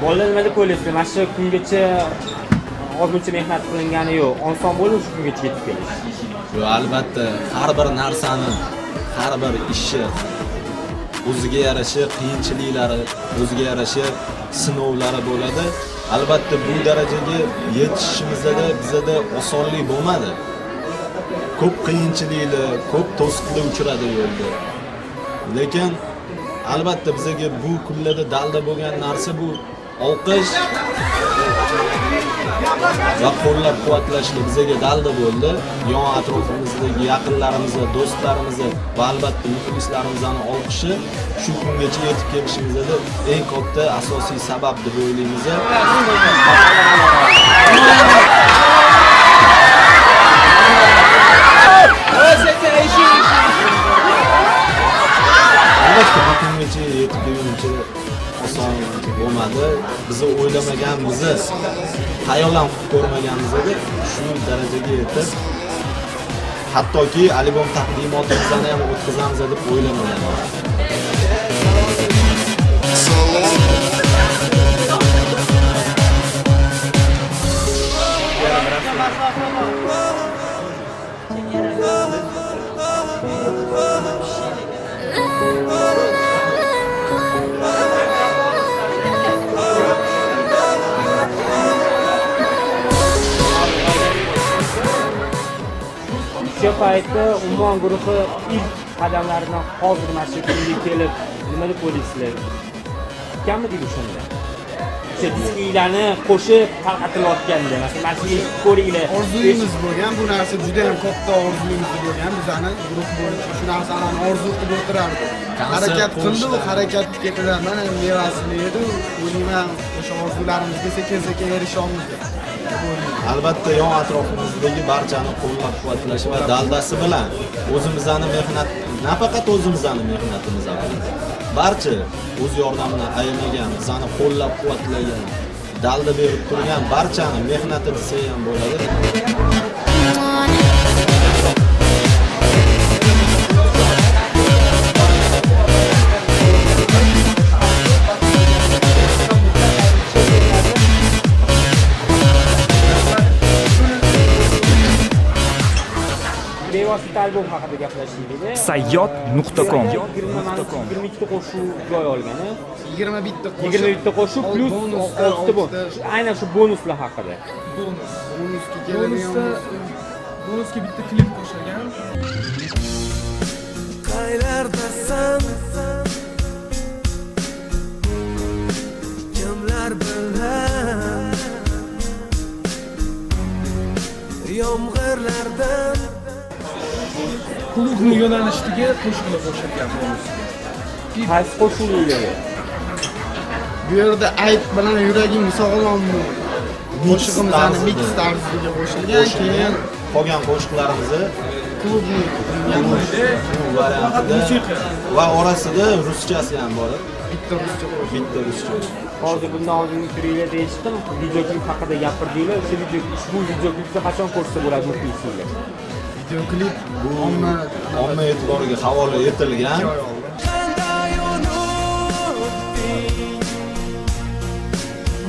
Bolalar nima deb o'ylaysiz? Mana shu kungacha ozmuncha mehnat qilingani yo'q. Oson bo'ldi shu kungacha yetib kelish. Yo'q, albatta, har bir narsani, har bir ishni o'ziga yarasha qiyinchiliklari, o'ziga yarasha sinovlari bo'ladi. Albatta bu darajaga yetishishimizda bizda osonlik bo'lmadi. Ko'p qiyinchiliklar, ko'p to'siqlar uchradi yo'lda. Lekin albatta bizga bu kunlarda dalda bo'lgan narsa bu olqish va qo'llab-quvvatlashlar bizga dalda bo'ldi. Yon atrofimizdagi yaqinlarimiz, do'stlarimiz va albatta muxlislarimizning olqishi shu kungacha yetib kelishimizda eng katta asosiy sabab deb o'ylaymiz. Albatta bu kungacha yetib kelguncha oson bo'lmadi. Bizni o'ylamaganmiz, xayol ham qilib ko'rmaganmizda shu darajaga yetib, hattoki albom taqdimotimizni ham o'tkazamiz deb o'ylamaganmiz. O'sha paytda Ummon guruhi ilk qadamlaridan hozir mana shu kunga kelib, nima deb o'ylaysizlar? Kammi o'shanda? O'sha disklarni qo'shib tarqatilayotganda, masalan, mana shu ilk ko'ringlar. Orzuyimiz bo'lgan, bu narsa juda ham katta orzuyimiz bo'lgan. Bizani guruh bo'yicha shu narsani orzu qilib o'tirardik. Harakat qildi, harakat ketida mana mevasini yedi. O'ylayman, o'sha orzularimizga sekin-sekin erisha oldik. Albatta yon atrofimizdagi barchani qo'llab-quvvatlash va daldasi bilan o'zimizning mehnat, nafaqat o'zimizning mehnatimiz bilan barcha o'z yordamini ayamagan, bizani qo'llab-quvvatlagan, dalda berib turgan barchani mehnati desa ham bo'ladi. Bevosita albom haqida gaplashaylik. Sayyod.com 22 ta qo'shiq joy olgan. 21 ta qo'shiq plus 6 bonus. Aynan shu bonuslar haqida. Bonusga bitta klip qo'shilgan. Qaylardasan? Kimlar bilan? Yomg'irlardan Klubning yo'nalishiga qo'shiqlar qo'shilgan bonusga. Qaysi qo'shiqlar? Bu yerda ayt bilan yuraging sog'lommi? Qo'shig'imizning mix tarziga qo'shilgan, keyin qolgan qo'shiqlarimizni klubning variantida va orasida ruschasi ham bor. bitta ruscha. Hozir bundan oldin intervyuda deyishdim, videoklip haqida gapirdinglar. O'sha ushbu videoklipni qachon ko'rsa bo'ladi muxlislarga? Videoklip bu omma e'tiboriga havola etilgan.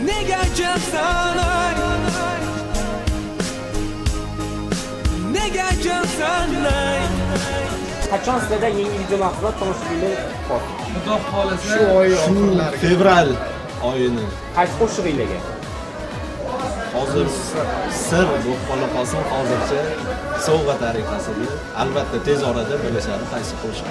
Nega jalsan? Nega jalsan? Qachon sizlarda yangi video mahsulot tomoshabinlar bor? Xudo xolasa shu oy oxirlariga. Fevral oyini. Qaysi qo'shig'inglarga? Hozir sir bo'lib qolsin, hozircha sovg'a tariqasida. Albatta tez orada bilishadi qaysi qo'shiq.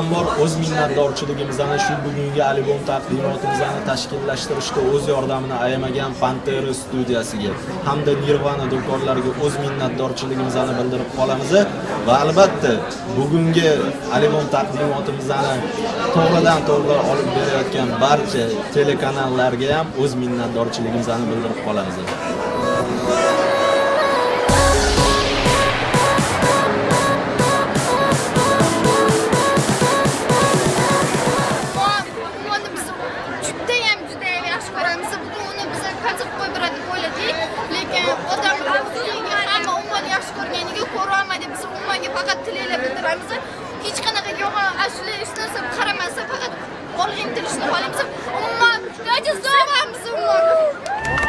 avvalambor o'z minnatdorchiligimizni shu bugungi albom taqdimotimizni tashkillashtirishda o'z yordamini ayamagan Pantera studiyasiga hamda Nirvana do'konlariga o'z minnatdorchiligimizni bildirib qolamiz va albatta bugungi albom taqdimotimizni to'g'ridan to'g'ri olib berayotgan barcha telekanallarga ham o'z minnatdorchiligimizni bildirib qolamiz. Hech qanaqa yo'g'on ashula hech narsa qaramasa, faqat olg'a intilishni xohlaymiz. Umuman, juda zo'ramiz umuman.